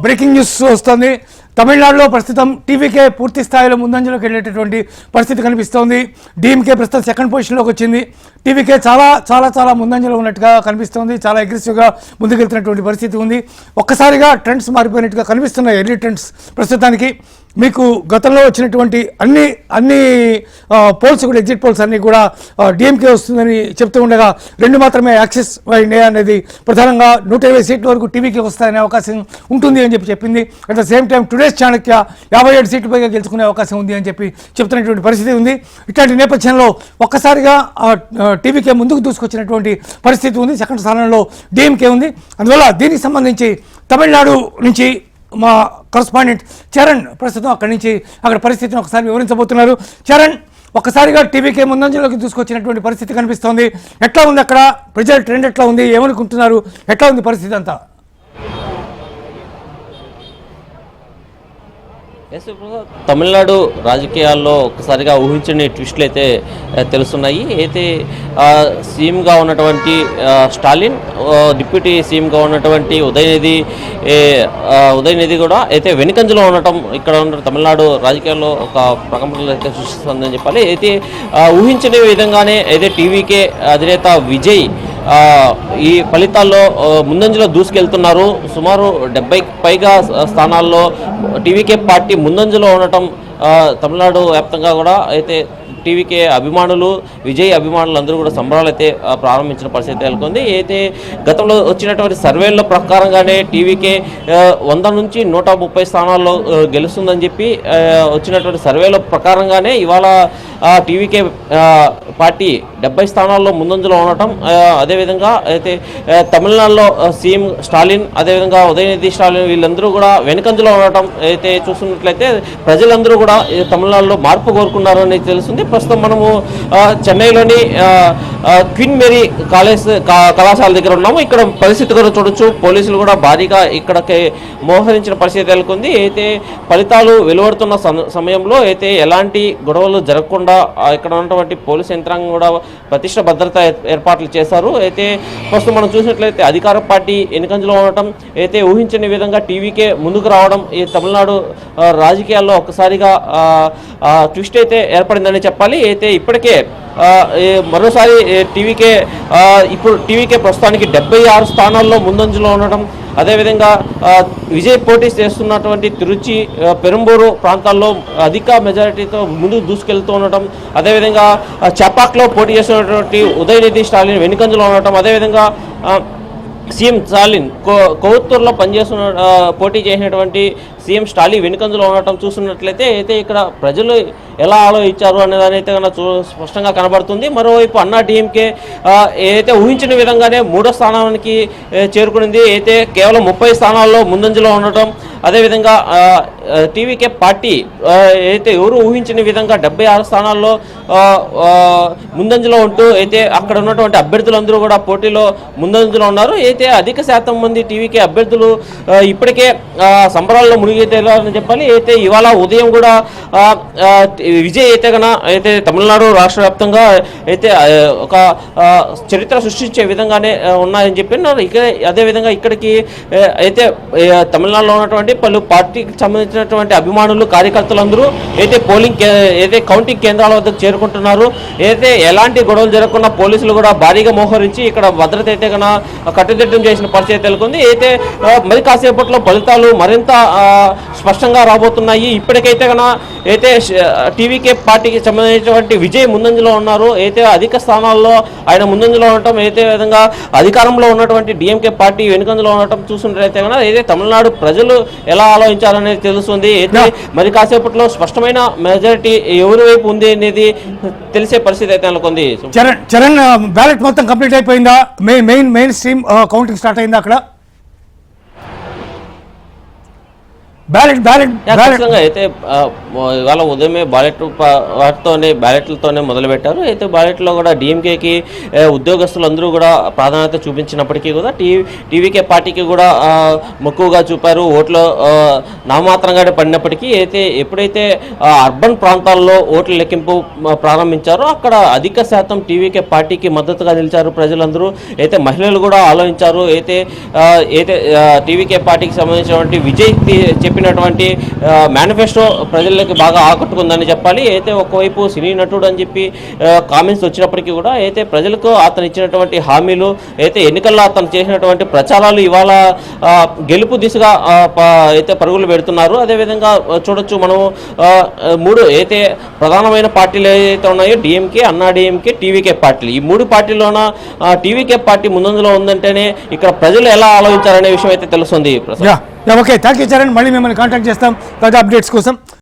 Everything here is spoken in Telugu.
బ్రేకింగ్ న్యూస్ వస్తుంది. తమిళనాడులో ప్రస్తుతం టీవీకే పూర్తి స్థాయిలో ముందంజలోకి వెళ్ళేటటువంటి పరిస్థితి కనిపిస్తోంది. డీఎంకే ప్రస్తుతం సెకండ్ పొజిషన్లోకి వచ్చింది. టీవీకే చాలా చాలా చాలా ముందంజలో ఉన్నట్టుగా కనిపిస్తోంది. చాలా అగ్రెసివ్గా ముందుకెళ్తున్నటువంటి పరిస్థితి ఉంది. ఒక్కసారిగా ట్రెండ్స్ మారిపోయినట్టుగా కనిపిస్తున్నాయి. ఎర్లీ ట్రెండ్స్ ప్రస్తుతానికి మీకు గతంలో వచ్చినటువంటి అన్ని పోల్స్ కూడా, ఎగ్జిట్ పోల్స్ అన్నీ కూడా డిఎంకే వస్తుందని చెప్తూ ఉండగా రెండు మాత్రమే యాక్సిస్ ఇండియా అనేది ప్రధానంగా 120 సీట్ల వరకు టీవీకి వస్తాయనే అవకాశం ఉంటుంది అని చెప్పింది. At the same time today's Chanakya 57 సీట్ల పైగా గెలుచుకునే అవకాశం ఉంది అని చెప్తున్నటువంటి పరిస్థితి ఉంది. ఇట్లాంటి నేపథ్యంలో ఒక్కసారిగా టీవీకే ముందుకు దూసుకొచ్చినటువంటి పరిస్థితి ఉంది. సెకండ్ స్థానంలో డిఎంకే ఉంది. అందువల్ల దీనికి సంబంధించి తమిళనాడు నుంచి మా కరస్పాండెంట్ చరణ్ ప్రస్తుతం అక్కడ పరిస్థితిని ఒకసారి వివరించబోతున్నారు. చరణ్, ఒక్కసారిగా టీవీకే ముందంజలోకి దూసుకొచ్చినటువంటి పరిస్థితి కనిపిస్తోంది. ఎట్లా ఉంది అక్కడ ప్రజల ట్రెండ్, ఎట్లా ఉంది, ఏమనుకుంటున్నారు, ఎట్లా ఉంది పరిస్థితి అంతా? తమిళనాడు రాజకీయాల్లో ఒక్కసారిగా ఊహించని ట్విస్టులు అయితే తెలుస్తున్నాయి. అయితే సీఎంగా ఉన్నటువంటి స్టాలిన్, డిప్యూటీ సీఎంగా ఉన్నటువంటి ఉదయనిధి కూడా అయితే వెనుకంజలో ఉండటం ఇక్కడ ఉన్న తమిళనాడు రాజకీయాల్లో ఒక ప్రకంపనలు అయితే సృష్టిస్తుందని చెప్పాలి. అయితే ఊహించని విధంగానే అయితే టీవీకే అధినేత విజయ్ ఈ ఫలితాల్లో ముందంజలో దూసుకెళ్తున్నారు. సుమారు 70కి పైగా స్థానాల్లో టీవీకే పార్టీ ముందంజలో ఉండటం తమిళనాడు వ్యాప్తంగా కూడా అయితే టీవీకే అభిమానులు, విజయ్ అభిమానులు అందరూ కూడా సంబరాలు అయితే ప్రారంభించిన పరిస్థితి నెలకొంది. అయితే గతంలో వచ్చినటువంటి సర్వేల ప్రకారంగానే టీవీకే 100 నుంచి 130 స్థానాల్లో గెలుస్తుందని చెప్పి వచ్చినటువంటి సర్వేల ప్రకారంగానే ఇవాళ టీవీకే పార్టీ 70 స్థానాల్లో ముందంజలో ఉండటం, అదేవిధంగా అయితే తమిళనాడులో సీఎం స్టాలిన్, అదేవిధంగా ఉదయనిధి స్టాలిన్ వీళ్ళందరూ కూడా వెనుకంజలో ఉండటం అయితే చూస్తున్నట్లయితే ప్రజలందరూ కూడా తమిళనాడులో మార్పు కోరుకున్నారని తెలుస్తుంది. ప్రస్తుతం మనము చెన్నైలోని క్వీన్ మేరీ కళాశాల దగ్గర ఉన్నాము. ఇక్కడ పరిస్థితి కూడా చూడొచ్చు. పోలీసులు కూడా భారీగా ఇక్కడికి మోహరించిన పరిస్థితి నెలకొంది. అయితే ఫలితాలు వెలువడుతున్న సమయంలో అయితే ఎలాంటి గొడవలు జరగకుండా ఇక్కడ ఉన్నటువంటి పోలీసు యంత్రాంగం కూడా ప్రతిష్ట భద్రత ఏర్పాట్లు చేశారు. అయితే ప్రస్తుతం మనం చూసినట్లయితే అధికార పార్టీ ఎన్నికంజలో ఉండటం, అయితే ఊహించని విధంగా టీవీకే ముందుకు రావడం ఈ తమిళనాడు రాజకీయాల్లో ఒక్కసారిగా ట్విస్ట్ అయితే ఏర్పడిందని చెప్పాలి. అయితే ఇప్పటికే మరోసారి ఇప్పుడు టీవీకే ప్రస్తుతానికి 76 స్థానాల్లో ముందంజలో ఉండడం, అదేవిధంగా విజయ్ పోటీ చేస్తున్నటువంటి తిరుచి, పెరంబూరు ప్రాంతాల్లో అధిక మెజారిటీతో ముందుకు దూసుకెళ్తూ ఉండటం, అదేవిధంగా చపాక్లో పోటీ చేస్తున్నటువంటి ఉదయనిధి స్టాలిన్ వెనుకంజలో ఉండటం, అదేవిధంగా సీఎం స్టాలిన్ కొవ్వూరులో పోటీ చేసినటువంటి సీఎం స్టాలిన్ వెనుకంజలో ఉండటం చూస్తున్నట్లయితే అయితే ఇక్కడ ప్రజలు ఎలా ఆలోచించారు అనేదాని అయితే స్పష్టంగా కనబడుతుంది. మరోవైపు అన్నా డిఎంకే ఏదైతే ఊహించిన విధంగానే 3వ స్థానానికి చేరుకునింది. అయితే కేవలం 30 స్థానాల్లో ముందంజలో ఉండటం, అదేవిధంగా టీవీకే పార్టీ అయితే ఎవరు ఊహించిన విధంగా 76 స్థానాల్లో ముందంజలో ఉంటూ అయితే అక్కడ ఉన్నటువంటి అభ్యర్థులందరూ కూడా పోటీలో ముందంజలో ఉన్నారు. అయితే అధిక శాతం మంది టీవీకే అభ్యర్థులు ఇప్పటికే సంబరాల్లో మునిగితేలని చెప్పాలి. అయితే ఇవాళ ఉదయం కూడా విజయ్ అయితే తమిళనాడు రాష్ట్ర వ్యాప్తంగా అయితే ఒక చరిత్ర సృష్టించే విధంగానే ఉన్నాయని చెప్పినారు. అదేవిధంగా ఇక్కడికి అయితే తమిళనాడులో ఉన్నటువంటి పలు పార్టీకి సంబంధించినటువంటి అభిమానులు, కార్యకర్తలందరూ అయితే కౌంటింగ్ కేంద్రాల వద్దకు చేరుకుంటున్నారు. అయితే ఎలాంటి గొడవలు జరగకుండా పోలీసులు కూడా భారీగా మోహరించి ఇక్కడ భద్రత అయితే కట్టుదిట్టం చేసిన పరిస్థితి నెలకొంది. అయితే మరి కాసేపట్లో ఫలితాలు మరింత స్పష్టంగా రాబోతున్నాయి. ఇప్పటికైతే అయితే టీవీకే పార్టీకి సంబంధించినటువంటి విజయ్ ముందంజలో ఉన్నారు. అయితే అధిక స్థానాల్లో ఆయన ముందంజలో ఉండటం, అయితే విధంగా అధికారంలో ఉన్నటువంటి డిఎంకే పార్టీ వెనుకంజలో ఉండటం చూస్తుంటే అయితే తమిళనాడు ప్రజలు ఎలా ఆలోచించాలనేది తెలుస్తుంది. అయితే మరి కాసేపట్లో స్పష్టమైన మెజారిటీ ఎవరి వైపు ఉంది అనేది తెలిసే పరిస్థితి అయితే నెలకొంది. చరణ్, బ్యాలెట్ మొత్తం కంప్లీట్ అయిపోయిందా? మెయిన్ స్ట్రీమ్ కౌంటింగ్ స్టార్ట్ అయిందా? అక్కడ బ్యాలెట్ బ్యాలెట్ బ్యాలెట్ ఖచ్చితంగా అయితే ఇవాళ ఉదయమే బ్యాలెట్లతోనే మొదలుపెట్టారు. అయితే బ్యాలెట్లో కూడా డిఎంకేకి ఉద్యోగస్తులందరూ కూడా ప్రాధాన్యత చూపించినప్పటికీ కూడా టీవీకే పార్టీకి కూడా మక్కువగా చూపారు. ఓట్లు నామాత్రంగానే పడినప్పటికీ అయితే ఎప్పుడైతే అర్బన్ ప్రాంతాల్లో ఓట్ల లెక్కింపు ప్రారంభించారో అక్కడ అధిక శాతం టీవీకే పార్టీకి మద్దతుగా నిలిచారు ప్రజలందరూ. అయితే మహిళలు కూడా ఆలోచించారు. అయితే టీవీకే పార్టీకి సంబంధించినటువంటి విజయ్ చెప్పినటువంటి మేనిఫెస్టో ప్రజలకి బాగా ఆకట్టుకుందని చెప్పాలి. అయితే ఒకవైపు సినీ నటుడు అని చెప్పి కామెంట్స్ వచ్చినప్పటికీ కూడా అయితే ప్రజలకు అతను ఇచ్చినటువంటి హామీలు అయితే ఎన్నికల్లో అతను చేసినటువంటి ప్రచారాలు ఇవాళ గెలుపు దిశగా అయితే పరుగులు పెడుతున్నారు. అదేవిధంగా చూడొచ్చు మనం మూడు అయితే ప్రధానమైన పార్టీలు ఏదైతే ఉన్నాయో డిఎంకే, అన్నా డిఎంకే, టీవీకే పార్టీలు. ఈ మూడు పార్టీల్లోన టీవీకే పార్టీ ముందంజలో ఉందంటేనే ఇక్కడ ప్రజలు ఎలా ఆలోచించారనే విషయం అయితే తెలుస్తుంది. Okay, thank you Charan. మళ్ళీ మిమ్మల్ని కాంటాక్ట్ చేస్తాం తాజా అప్డేట్స్ కోసం.